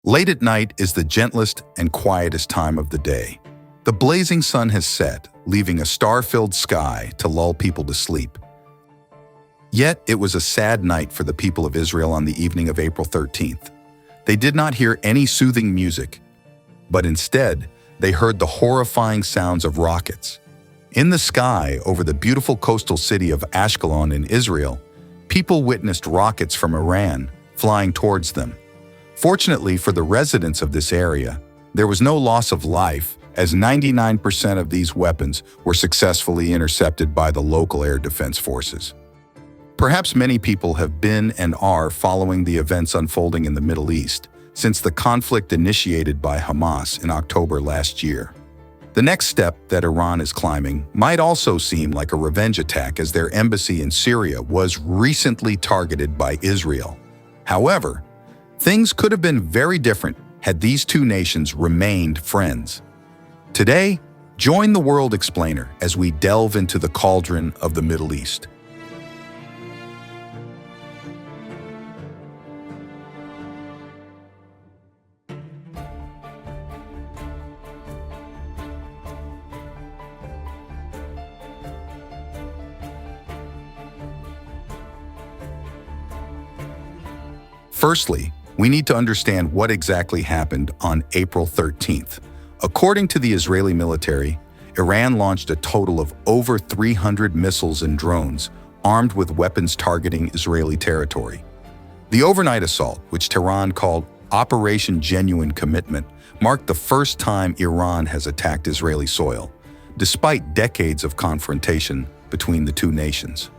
Late at night is the gentlest and quietest time of the day. The blazing sun has set, leaving a star-filled sky to lull people to sleep. Yet it was a sad night for the people of Israel on the evening of April 13th. They did not hear any soothing music, but instead, they heard the horrifying sounds of rockets. In the sky over the beautiful coastal city of Ashkelon in Israel, people witnessed rockets from Iran flying towards them. Fortunately for the residents of this area, there was no loss of life, as 99% of these weapons were successfully intercepted by the local air defense forces. Perhaps many people have been and are following the events unfolding in the Middle East since the conflict initiated by Hamas in October last year. The next step that Iran is climbing might also seem like a revenge attack, as their embassy in Syria was recently targeted by Israel. However, things could have been very different had these two nations remained friends. Today, join the World Explainer as we delve into the cauldron of the Middle East. Firstly, we need to understand what exactly happened on April 13th. According to the Israeli military, Iran launched a total of over 300 missiles and drones armed with weapons targeting Israeli territory. The overnight assault, which Tehran called Operation Genuine Commitment, marked the first time Iran has attacked Israeli soil, despite decades of confrontation between the two nations.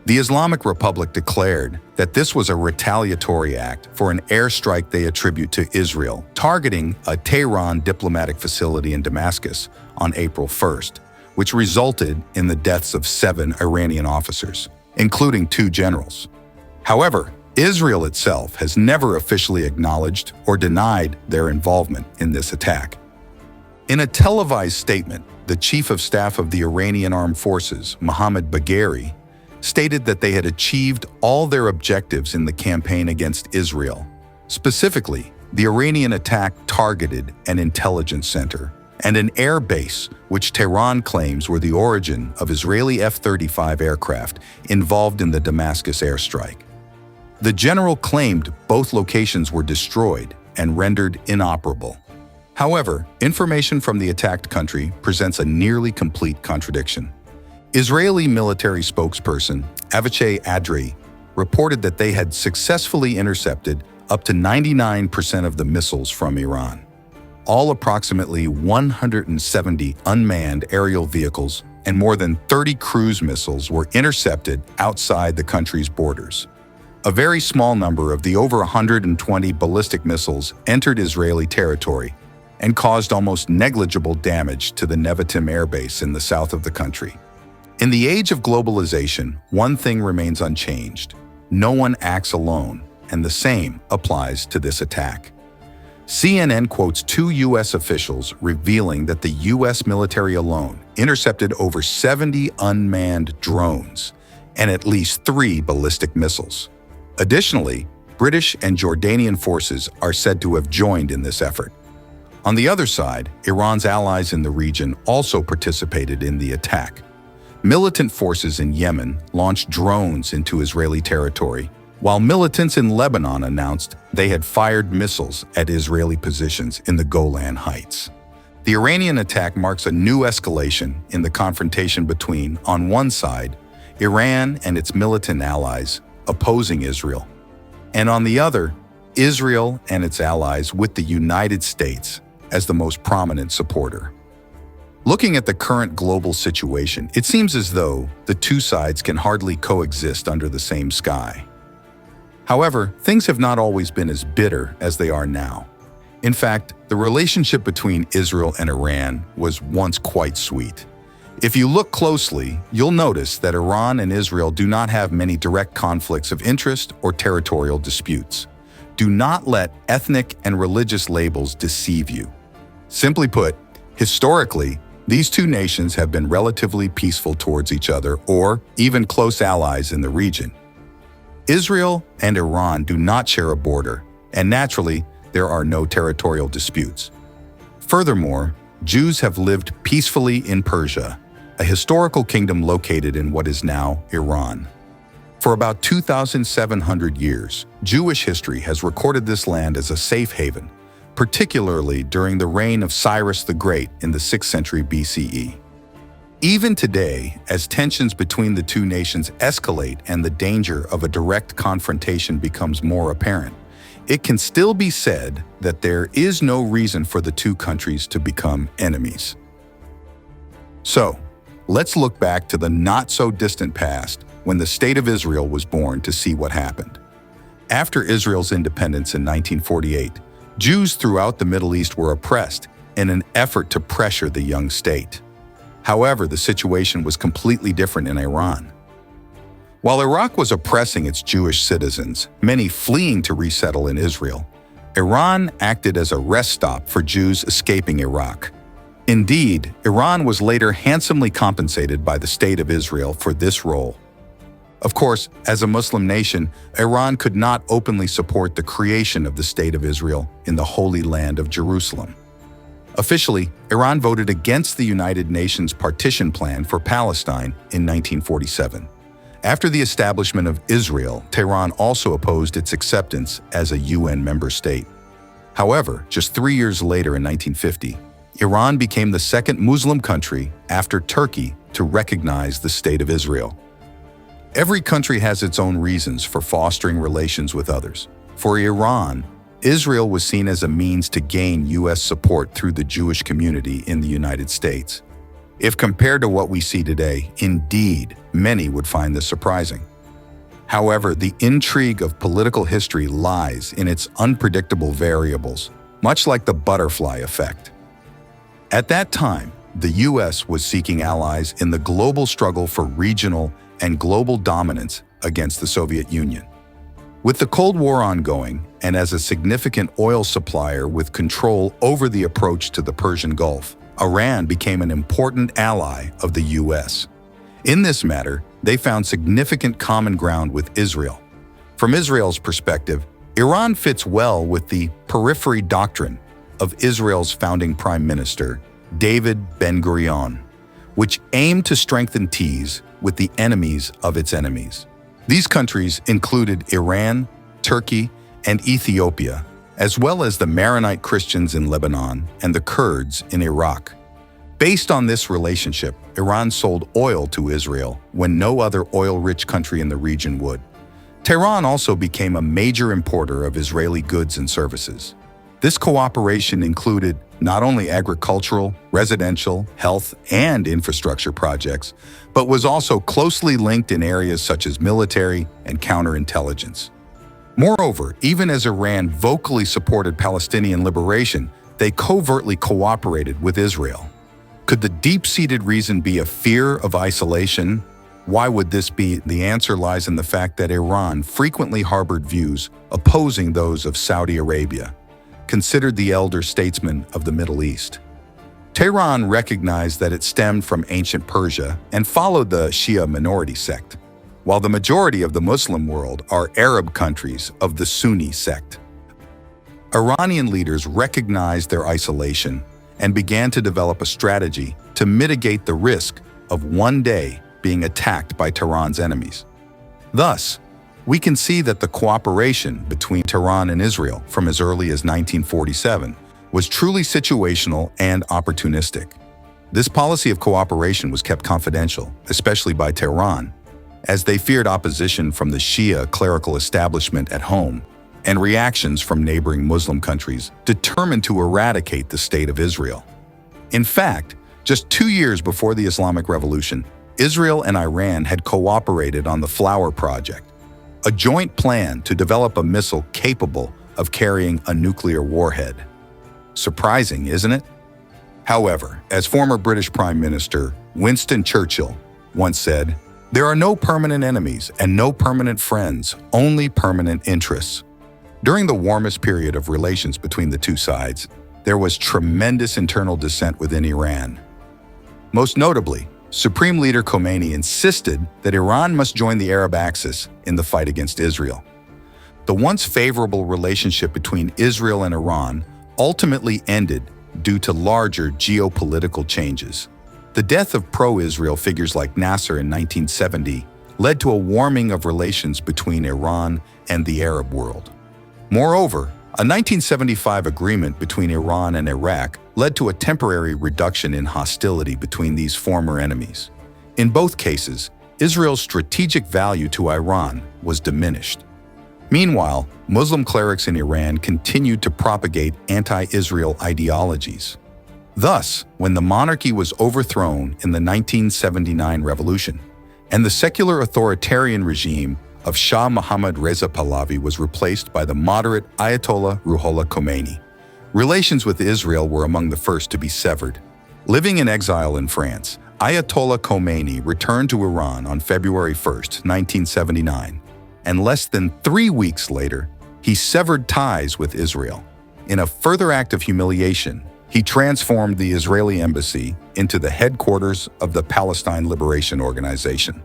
The Islamic Republic declared that this was a retaliatory act for an airstrike they attribute to Israel, targeting a Tehran diplomatic facility in Damascus on April 1st, which resulted in the deaths of 7 Iranian officers, including 2 generals. However, Israel itself has never officially acknowledged or denied their involvement in this attack. In a televised statement, the Chief of Staff of the Iranian Armed Forces, Mohammad Bagheri, stated that they had achieved all their objectives in the campaign against Israel. Specifically, the Iranian attack targeted an intelligence center and an air base, which Tehran claims were the origin of Israeli F-35 aircraft involved in the Damascus airstrike. The general claimed both locations were destroyed and rendered inoperable. However, information from the attacked country presents a nearly complete contradiction. Israeli military spokesperson Avichai Adri reported that they had successfully intercepted up to 99% of the missiles from Iran. All approximately 170 unmanned aerial vehicles and more than 30 cruise missiles were intercepted outside the country's borders. A very small number of the over 120 ballistic missiles entered Israeli territory and caused almost negligible damage to the Nevatim air base in the south of the country. In the age of globalization, one thing remains unchanged. No one acts alone, and the same applies to this attack. CNN quotes 2 U.S. officials revealing that the U.S. military alone intercepted over 70 unmanned drones and at least 3 ballistic missiles. Additionally, British and Jordanian forces are said to have joined in this effort. On the other side, Iran's allies in the region also participated in the attack. Militant forces in Yemen launched drones into Israeli territory, while militants in Lebanon announced they had fired missiles at Israeli positions in the Golan Heights. The Iranian attack marks a new escalation in the confrontation between, on one side, Iran and its militant allies opposing Israel, and on the other, Israel and its allies with the United States as the most prominent supporter. Looking at the current global situation, it seems as though the two sides can hardly coexist under the same sky. However, things have not always been as bitter as they are now. In fact, the relationship between Israel and Iran was once quite sweet. If you look closely, you'll notice that Iran and Israel do not have many direct conflicts of interest or territorial disputes. Do not let ethnic and religious labels deceive you. Simply put, historically, these two nations have been relatively peaceful towards each other or even close allies in the region. Israel and Iran do not share a border, and naturally, there are no territorial disputes. Furthermore, Jews have lived peacefully in Persia, a historical kingdom located in what is now Iran. For about 2,700 years, Jewish history has recorded this land as a safe haven, particularly during the reign of Cyrus the Great in the 6th century BCE. Even today, as tensions between the two nations escalate and the danger of a direct confrontation becomes more apparent, it can still be said that there is no reason for the two countries to become enemies. So, let's look back to the not-so-distant past when the State of Israel was born to see what happened. After Israel's independence in 1948, Jews throughout the Middle East were oppressed in an effort to pressure the young state. However, the situation was completely different in Iran. While Iraq was oppressing its Jewish citizens, many fleeing to resettle in Israel, Iran acted as a rest stop for Jews escaping Iraq. Indeed, Iran was later handsomely compensated by the State of Israel for this role. Of course, as a Muslim nation, Iran could not openly support the creation of the State of Israel in the Holy Land of Jerusalem. Officially, Iran voted against the United Nations partition plan for Palestine in 1947. After the establishment of Israel, Tehran also opposed its acceptance as a UN member state. However, just 3 years later in 1950, Iran became the second Muslim country after Turkey to recognize the State of Israel. Every country has its own reasons for fostering relations with others. For Iran, Israel was seen as a means to gain U.S. support through the Jewish community in the United States. If compared to what we see today, indeed, many would find this surprising. However, the intrigue of political history lies in its unpredictable variables, much like the butterfly effect. At that time, the U.S. was seeking allies in the global struggle for regional and global dominance against the Soviet Union. With the Cold War ongoing, and as a significant oil supplier with control over the approach to the Persian Gulf, Iran became an important ally of the U.S. In this matter, they found significant common ground with Israel. From Israel's perspective, Iran fits well with the periphery doctrine of Israel's founding prime minister, David Ben-Gurion, which aimed to strengthen ties with the enemies of its enemies. These countries included Iran, Turkey, and Ethiopia, as well as the Maronite Christians in Lebanon and the Kurds in Iraq. Based on this relationship, Iran sold oil to Israel when no other oil-rich country in the region would. Tehran also became a major importer of Israeli goods and services. This cooperation included not only agricultural, residential, health, and infrastructure projects, but was also closely linked in areas such as military and counterintelligence. Moreover, even as Iran vocally supported Palestinian liberation, they covertly cooperated with Israel. Could the deep-seated reason be a fear of isolation? Why would this be? The answer lies in the fact that Iran frequently harbored views opposing those of Saudi Arabia, considered the elder statesman of the Middle East. Tehran recognized that it stemmed from ancient Persia and followed the Shia minority sect, while the majority of the Muslim world are Arab countries of the Sunni sect. Iranian leaders recognized their isolation and began to develop a strategy to mitigate the risk of one day being attacked by Tehran's enemies. Thus, we can see that the cooperation between Tehran and Israel from as early as 1947 was truly situational and opportunistic. This policy of cooperation was kept confidential, especially by Tehran, as they feared opposition from the Shia clerical establishment at home and reactions from neighboring Muslim countries determined to eradicate the State of Israel. In fact, just 2 years before the Islamic Revolution, Israel and Iran had cooperated on the Flower Project, a joint plan to develop a missile capable of carrying a nuclear warhead. Surprising, isn't it? However, as former British Prime Minister Winston Churchill once said, "There are no permanent enemies and no permanent friends, only permanent interests." During the warmest period of relations between the two sides, there was tremendous internal dissent within Iran. Most notably, Supreme Leader Khomeini insisted that Iran must join the Arab axis in the fight against Israel. The once favorable relationship between Israel and Iran ultimately ended due to larger geopolitical changes. The death of pro-Israel figures like Nasser in 1970 led to a warming of relations between Iran and the Arab world. Moreover, a 1975 agreement between Iran and Iraq led to a temporary reduction in hostility between these former enemies. In both cases, Israel's strategic value to Iran was diminished. Meanwhile, Muslim clerics in Iran continued to propagate anti-Israel ideologies. Thus, when the monarchy was overthrown in the 1979 revolution, and the secular authoritarian regime of Shah Mohammad Reza Pahlavi was replaced by the moderate Ayatollah Ruhollah Khomeini, relations with Israel were among the first to be severed. Living in exile in France, Ayatollah Khomeini returned to Iran on February 1, 1979, and less than 3 weeks later, he severed ties with Israel. In a further act of humiliation, he transformed the Israeli embassy into the headquarters of the Palestine Liberation Organization.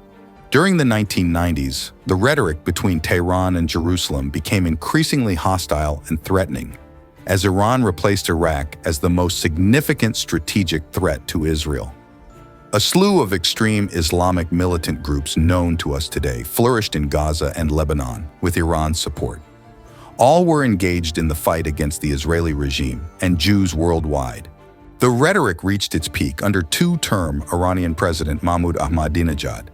During the 1990s, the rhetoric between Tehran and Jerusalem became increasingly hostile and threatening, as Iran replaced Iraq as the most significant strategic threat to Israel. A slew of extreme Islamic militant groups known to us today flourished in Gaza and Lebanon with Iran's support. All were engaged in the fight against the Israeli regime and Jews worldwide. The rhetoric reached its peak under two-term Iranian President Mahmoud Ahmadinejad.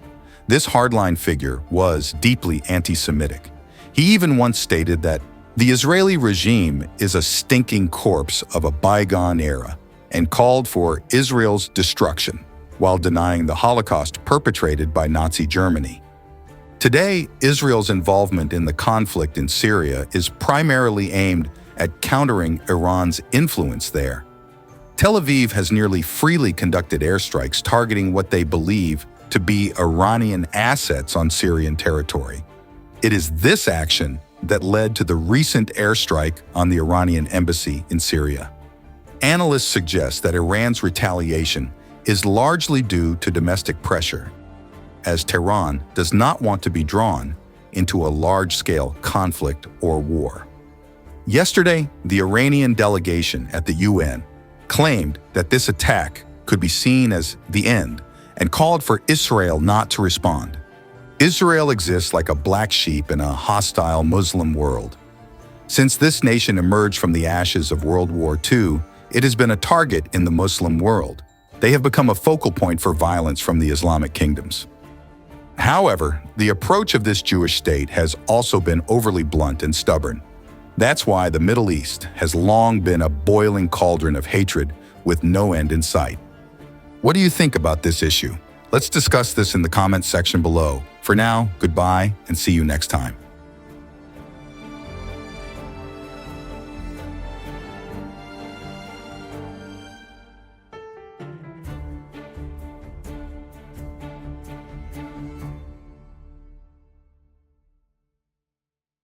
This hardline figure was deeply anti-Semitic. He even once stated that the Israeli regime is a stinking corpse of a bygone era and called for Israel's destruction, while denying the Holocaust perpetrated by Nazi Germany. Today, Israel's involvement in the conflict in Syria is primarily aimed at countering Iran's influence there. Tel Aviv has nearly freely conducted airstrikes targeting what they believe to be Iranian assets on Syrian territory. It is this action that led to the recent airstrike on the Iranian embassy in Syria. Analysts suggest that Iran's retaliation is largely due to domestic pressure, as Tehran does not want to be drawn into a large-scale conflict or war. Yesterday, the Iranian delegation at the UN claimed that this attack could be seen as the end and called for Israel not to respond. Israel exists like a black sheep in a hostile Muslim world. Since this nation emerged from the ashes of World War II, it has been a target in the Muslim world. They have become a focal point for violence from the Islamic kingdoms. However, the approach of this Jewish state has also been overly blunt and stubborn. That's why the Middle East has long been a boiling cauldron of hatred with no end in sight. What do you think about this issue? Let's discuss this in the comments section below. For now, goodbye and see you next time.